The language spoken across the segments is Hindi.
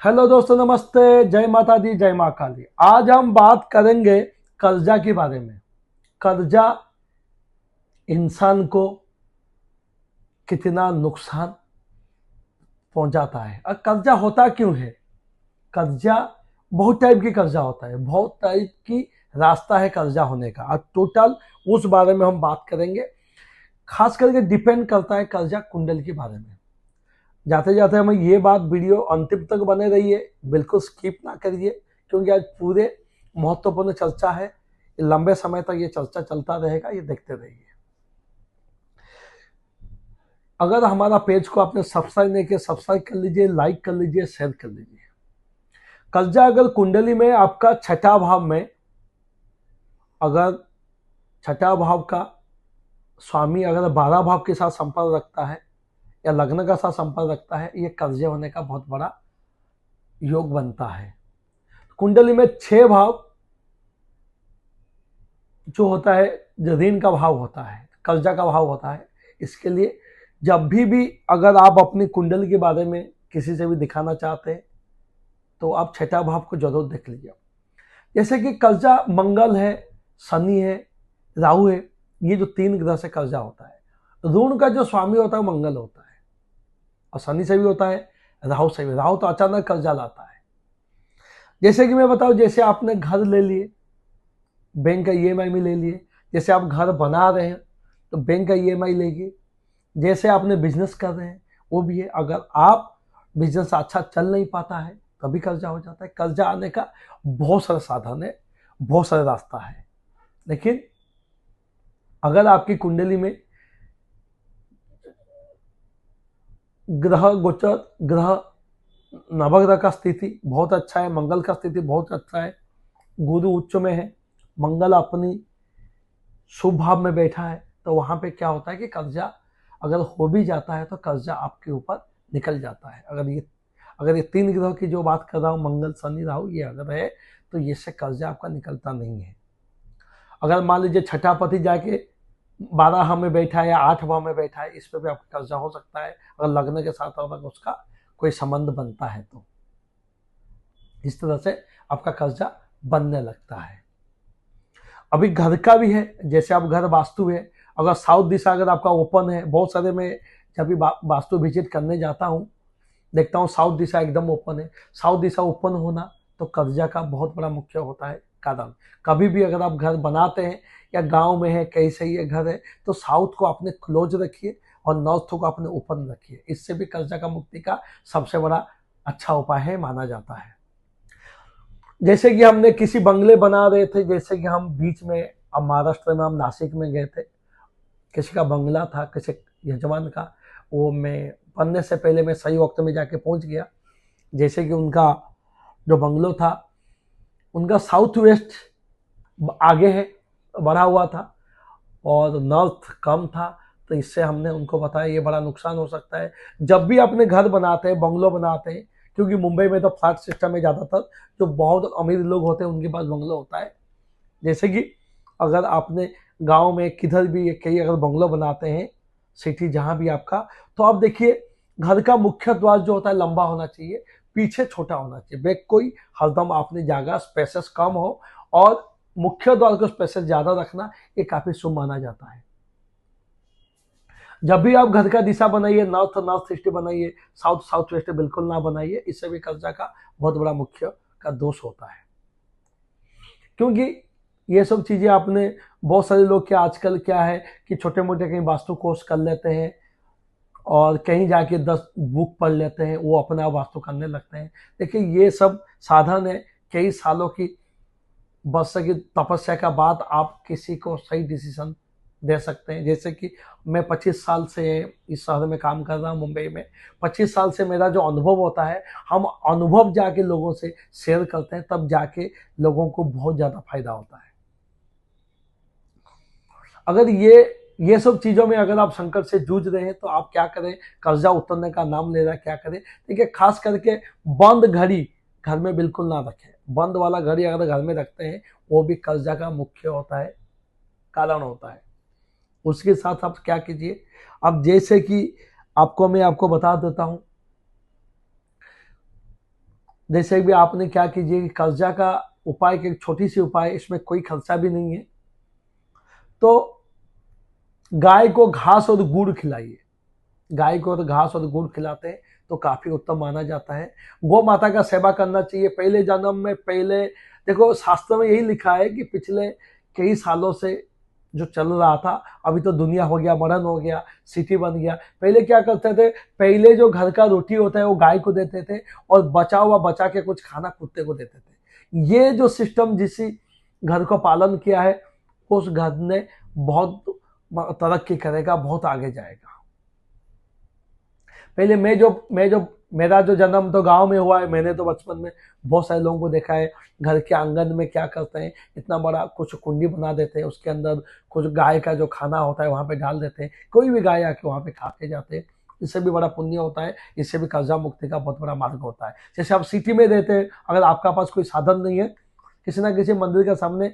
हेलो दोस्तों, नमस्ते। जय माता दी, जय माँ काली। आज हम बात करेंगे कर्जा के बारे में। कर्जा इंसान को कितना नुकसान पहुंचाता है और कर्जा होता क्यों है। कर्जा बहुत टाइप की कर्जा होता है, बहुत टाइप की रास्ता है कर्जा होने का, और टोटल उस बारे में हम बात करेंगे। खास करके डिपेंड करता है कर्जा कुंडल के बारे में। जाते जाते हमें ये बात, वीडियो अंतिम तक बने रहिए, बिल्कुल स्किप ना करिए, क्योंकि आज पूरे महत्वपूर्ण चर्चा है। लंबे समय तक ये चर्चा चलता रहेगा, ये देखते रहिए। अगर हमारा पेज को आपने सब्सक्राइब नहीं किया, सब्सक्राइब कर लीजिए, लाइक कर लीजिए, शेयर कर लीजिए। कर्जा अगर कुंडली में आपका छठा भाव में, अगर छठा भाव का स्वामी अगर 12 भाव के साथ संपर्क रखता है या लग्न का साथ संपर्क रखता है, ये कर्जे होने का बहुत बड़ा योग बनता है। कुंडली में 6 भाव जो होता है, जो ऋण का भाव होता है, कर्जा का भाव होता है। इसके लिए जब भी अगर आप अपनी कुंडली के बारे में किसी से भी दिखाना चाहते हैं तो आप छठा भाव को जरूर देख लीजिए। जैसे कि कर्जा मंगल है, शनि है, राहु है, ये जो 3 ग्रह से कर्जा होता है। ऋण का जो स्वामी होता है मंगल होता है, और शनि से भी होता है, राहु से भी। राहु तो अचानक कर्जा लाता है। जैसे कि मैं बताऊं, जैसे आपने घर ले लिए, बैंक का ईएमआई में ले लिए। जैसे आप घर बना रहे हैं तो बैंक का ईएमआई लेगी। जैसे आपने बिजनेस कर रहे हैं वो भी है। अगर आप बिजनेस अच्छा चल नहीं पाता है तभी कर्जा हो जाता है। कर्जा आने का बहुत सारे साधन है, बहुत सारे रास्ता है। लेकिन अगर आपकी कुंडली में ग्रह गोचर, ग्रह नवग्रह का स्थिति बहुत अच्छा है, मंगल का स्थिति बहुत अच्छा है, गुरु उच्च में है, मंगल अपनी शुभ भाव में बैठा है, तो वहां पे क्या होता है कि कर्जा अगर हो भी जाता है तो कर्जा आपके ऊपर निकल जाता है। अगर ये 3 ग्रह की जो बात कर रहा हूँ, मंगल शनि राहु, ये अगर है तो ये से कर्जा आपका निकलता नहीं है। अगर मान लीजिए छठा पति जाके 12 भाव में बैठा है या 8 भाव में बैठा है, इस पर भी आपका कर्जा हो सकता है, अगर लगने के साथ अगर उसका कोई संबंध बनता है तो इस तरह से आपका कर्जा बनने लगता है। अभी घर का भी है। जैसे आप घर वास्तु है, अगर साउथ दिशा अगर आपका ओपन है, बहुत सारे मैं जब भी वास्तु विजिट करने जाता हूँ देखता हूँ साउथ दिशा एकदम ओपन है। साउथ दिशा ओपन होना तो कर्जा का बहुत बड़ा मुख्य होता है कारण। कभी भी अगर आप घर बनाते हैं या गांव में है, कहीं से ये घर है, तो साउथ को अपने क्लोज रखिए और नॉर्थ को अपने ओपन रखिए। इससे भी कर्जा का मुक्ति का सबसे बड़ा अच्छा उपाय है, माना जाता है। जैसे कि हमने किसी बंगले बना रहे थे, जैसे कि हम बीच में, अब महाराष्ट्र में हम नासिक में गए थे, किसी का बंगला था, किसी यजमान का, वो मैं बनने से पहले मैं सही वक्त में जाके पहुंच गया। जैसे कि उनका जो बंगलो था, उनका साउथ वेस्ट आगे है, बढ़ा हुआ था, और नॉर्थ कम था। तो इससे हमने उनको बताया ये बड़ा नुकसान हो सकता है। जब भी अपने घर बनाते हैं, बंगलो बनाते हैं, क्योंकि मुंबई में तो फ्लैट सिस्टम है, ज़्यादातर जो बहुत अमीर लोग होते हैं उनके पास बंगलो होता है। जैसे कि अगर आपने गांव में किधर भी कहीं अगर बंगलो बनाते हैं, सिटी जहां भी आपका, तो आप देखिए घर का मुख्य द्वार जो होता है लंबा होना चाहिए, पीछे छोटा होना चाहिए। बैक कोई हरदम आपने जगह स्पेसेस कम हो, और मुख्य द्वार को स्पेसेस ज्यादा रखना, ये काफी शुभ माना जाता है। जब भी आप घर का दिशा बनाइए, नॉर्थ नॉर्थ ईस्ट बनाइए, साउथ साउथ वेस्ट बिल्कुल ना बनाइए। इससे भी कर्जा का बहुत बड़ा मुख्य का दोष होता है। क्योंकि ये सब चीजें आपने, बहुत सारे लोग क्या आजकल क्या है कि छोटे मोटे कहीं वास्तु कोर्स कर लेते हैं और कहीं जाके 10 बुक पढ़ लेते हैं, वो अपना वास्तु करने लगते हैं। देखिए ये सब साधन है, कई सालों की वर्ष की तपस्या का बाद आप किसी को सही डिसीजन दे सकते हैं। जैसे कि मैं 25 साल से इस शहर में काम कर रहा हूँ, मुंबई में। 25 साल से मेरा जो अनुभव होता है, हम अनुभव जाके लोगों से शेयर करते हैं, तब जाके लोगों को बहुत ज़्यादा फायदा होता है। अगर ये सब चीज़ों में अगर आप संकट से जूझ रहे हैं तो आप क्या करें, कर्जा उतरने का नाम ले रहा है, क्या करें। देखिए खास करके बंद घड़ी घर में बिल्कुल ना रखें। बंद वाला घड़ी अगर घर में रखते हैं, वो भी कर्जा का मुख्य होता है, कारण होता है। उसके साथ आप क्या कीजिए, अब जैसे कि मैं आपको बता देता हूं, जैसे भी आपने क्या कीजिए कि कर्जा का उपाय की एक छोटी सी उपाय, इसमें कोई खर्चा भी नहीं है। तो गाय को घास और गुड़ खिलाइए। गाय को तो घास और गुड़ खिलाते हैं तो काफी उत्तम माना जाता है। गौ माता का सेवा करना चाहिए। पहले जन्म में, पहले देखो शास्त्र में यही लिखा है कि पिछले कई सालों से जो चल रहा था, अभी तो दुनिया हो गया, मॉडर्न हो गया, सिटी बन गया। पहले क्या करते थे, पहले जो घर का रोटी होता है वो गाय को देते थे और बचा हुआ बचा के कुछ खाना कुत्ते को देते थे। ये जो सिस्टम जिस घर को पालन किया है, उस घर ने बहुत तरक्की करेगा, बहुत आगे जाएगा। पहले मेरा जो जन्म तो गांव में हुआ है, मैंने तो बचपन में बहुत सारे लोगों को देखा है, घर के आंगन में क्या करते हैं, इतना बड़ा कुछ कुंडी बना देते हैं, उसके अंदर कुछ गाय का जो खाना होता है वहां पे डाल देते हैं, कोई भी गाय आके वहां पे खा के जाते हैं। इससे भी बड़ा पुण्य होता है, इससे भी कर्जा मुक्ति का बहुत बड़ा मार्ग होता है। जैसे आप सिटी में रहते हैं, अगर आपका पास कोई साधन नहीं है, किसी ना किसी मंदिर के सामने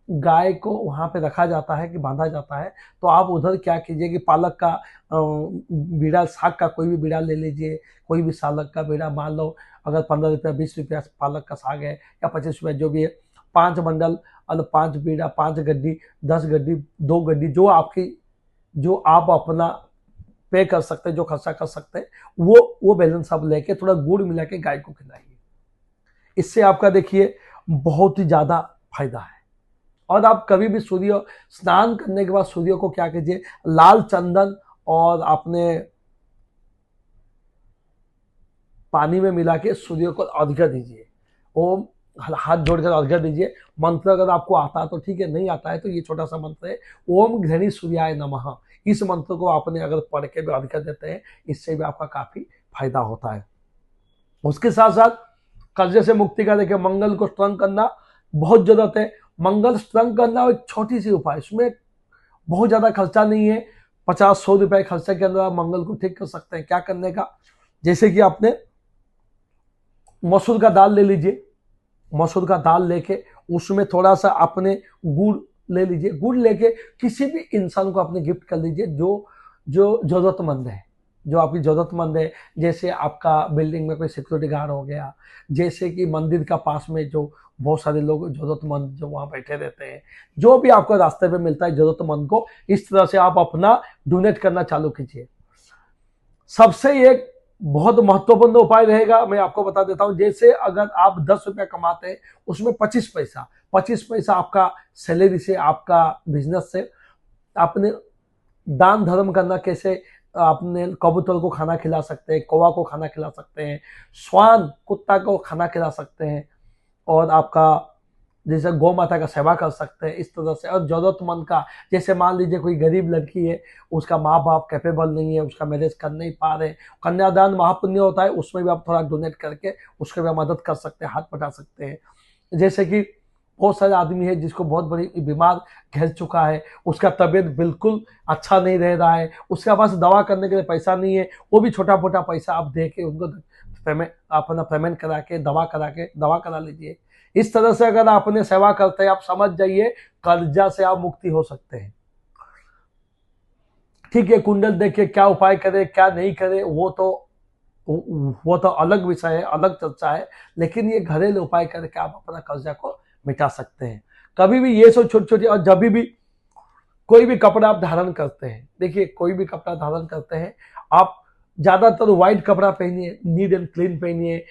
गाय को वहां पे रखा जाता है कि बांधा जाता है, तो आप उधर क्या कीजिए कि पालक का बीड़ा, साग का कोई भी बीड़ा ले लीजिए, कोई भी सालक का बीड़ा, मान लो अगर 15 रुपया 20 रुपया पालक का साग है या 25 रुपया जो भी है, 5 बंडल और 5 बीड़ा, 5 गड्डी, 10 गड्डी, 2 गड्डी, जो आप अपना पे कर सकते हैं, जो खर्चा कर सकते हैं, वो बैलेंस आप लेके थोड़ा गुड़ मिला के गाय को खिलाइए। इससे आपका देखिए बहुत ही ज्यादा फायदा है। और आप कभी भी सूर्य स्नान करने के बाद सूर्य को क्या कीजिए, लाल चंदन और आपने पानी में मिला के सूर्य को अर्घ्य दीजिए। ओम, हाथ जोड़कर अर्घ्य दीजिए। मंत्र अगर आपको आता है तो ठीक है, नहीं आता है तो ये छोटा सा मंत्र है, ओम घृणी सूर्याय नमः। इस मंत्र को आपने अगर पढ़ के भी अर्घ्य देते हैं, इससे भी आपका काफी फायदा होता है। उसके साथ साथ कर्जे से मुक्ति का देखिए, मंगल को स्ट्रॉन्ग करना बहुत जरूरत है। मंगल स्ट्रॉन्ग करना एक छोटी सी उपाय, इसमें बहुत ज्यादा खर्चा नहीं है। 50-100 रुपए खर्चे के अंदर आप मंगल को ठीक कर सकते हैं। क्या करने का, जैसे कि आपने मसूर का दाल ले लीजिए, मसूर का दाल लेके उसमें थोड़ा सा अपने गुड़ ले लीजिए, गुड़ लेके किसी भी इंसान को अपने गिफ्ट कर लीजिए जो जो जरूरतमंद है, जो आपकी जरूरतमंद है। जैसे आपका बिल्डिंग में कोई सिक्योरिटी गार्ड हो गया, जैसे कि मंदिर का पास में जो बहुत सारे लोग जरूरतमंद जो वहां बैठे रहते हैं, जो भी आपको रास्ते पे मिलता है जरूरतमंद को, इस तरह से आप अपना डोनेट करना चालू कीजिए। सबसे एक बहुत महत्वपूर्ण उपाय रहेगा, मैं आपको बता देता हूं। जैसे अगर आप 10 रुपया कमाते हैं, उसमें 25 पैसा आपका सैलरी से, आपका बिजनेस से आपने दान धर्म करना। कैसे, आपने कबूतर को खाना खिला सकते हैं, कौवा को खाना खिला सकते हैं, श्वान कुत्ता को खाना खिला सकते हैं, और आपका जैसे गौ माता का सेवा कर सकते हैं इस तरह से। और जरूरतमंद का, जैसे मान लीजिए कोई गरीब लड़की है, उसका माँ बाप कैपेबल नहीं है, उसका मैरिज कर नहीं पा रहे, कन्यादान महापुण्य होता है, उसमें भी आप थोड़ा डोनेट करके उसके भी मदद कर सकते हैं, हाथ बटा सकते हैं। जैसे कि बहुत सारे आदमी है जिसको बहुत बड़ी बीमार घेर चुका है, उसका तबीयत बिल्कुल अच्छा नहीं रह रहा है, उसके पास दवा करने के लिए पैसा नहीं है, वो भी छोटा मोटा पैसा आप दे के उनको अपना पेमेंट करा के दवा करा लीजिए। इस तरह से अगर आपने सेवा करते हैं, आप समझ जाइए कर्जा से आप मुक्ति हो सकते हैं। ठीक है, कुंडल देखिए क्या उपाय करे क्या नहीं करे, वो तो अलग विषय है, अलग चर्चा है, लेकिन ये घरेलू उपाय करके आप अपना कर्जा को मिटा सकते हैं। कभी भी ये सब छोटी छोटी, और जब भी कोई भी कपड़ा आप धारण करते हैं, देखिए कोई भी कपड़ा धारण करते हैं, आप ज्यादातर व्हाइट कपड़ा पहनिए, नीट एंड क्लीन पहनिए।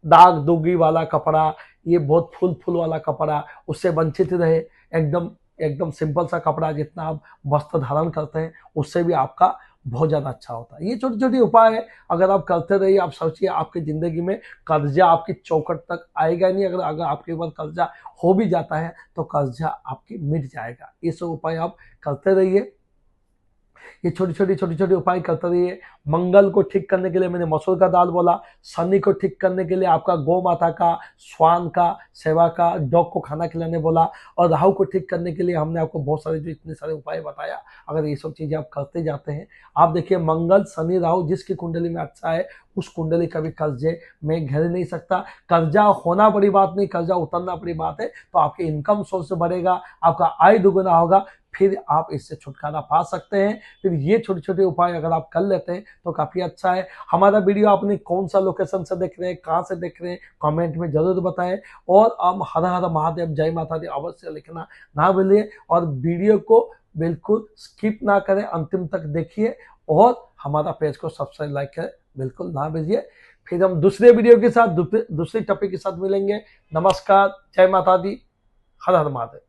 दाग दुगी वाला कपड़ा, ये बहुत फुल वाला कपड़ा, उससे वंचित रहे। एकदम एकदम सिंपल सा कपड़ा, जितना आप वस्त्र धारण करते हैं उससे भी आपका बहुत ज्यादा अच्छा होता है। ये छोटी छोटी उपाय है, अगर आप करते रहिए, आप सोचिए आपकी जिंदगी में कर्जा आपकी चौखट तक आएगा नहीं। अगर आपके ऊपर कर्जा हो भी जाता है तो कर्जा आपकी मिट जाएगा। ये सब उपाय आप करते रहिए, ये छोटी छोटी उपाय करते रहिए। मंगल को ठीक करने के लिए मैंने मसूर का दाल बोला, शनि को ठीक करने के लिए आपका गौ माता का, श्वान का सेवा का, डॉग को खाना खिलाने बोला, और राहु को ठीक करने के लिए हमने आपको बहुत सारे जो इतने सारे उपाय बताया। अगर ये सब चीजें आप करते जाते हैं, आप देखिए मंगल शनि राहु जिसकी कुंडली में अच्छा है, उस कुंडली कभी कर्जे में घेर नहीं सकता। कर्जा होना बड़ी बात नहीं, कर्जा उतरना बड़ी बात है। तो आपकी इनकम सोर्स बढ़ेगा, आपका आय दुगुना होगा। फिर आप इससे छुटकारा पा सकते हैं। फिर ये छोटे छोटे उपाय अगर आप कर लेते हैं तो काफ़ी अच्छा है। हमारा वीडियो आपने कौन सा लोकेशन से देख रहे हैं, कहाँ से देख रहे हैं, कमेंट में ज़रूर बताएं। और आप हर हर महादेव, जय माता दी अवश्य लिखना ना भूलिए। और वीडियो को बिल्कुल स्किप ना करें, अंतिम तक देखिए। और हमारा पेज को सब्सक्राइब, लाइक करें बिल्कुल ना भूलिए। फिर हम दूसरे वीडियो के साथ दूसरे टॉपिक के साथ मिलेंगे। नमस्कार, जय माता दी, हर हर महादेव।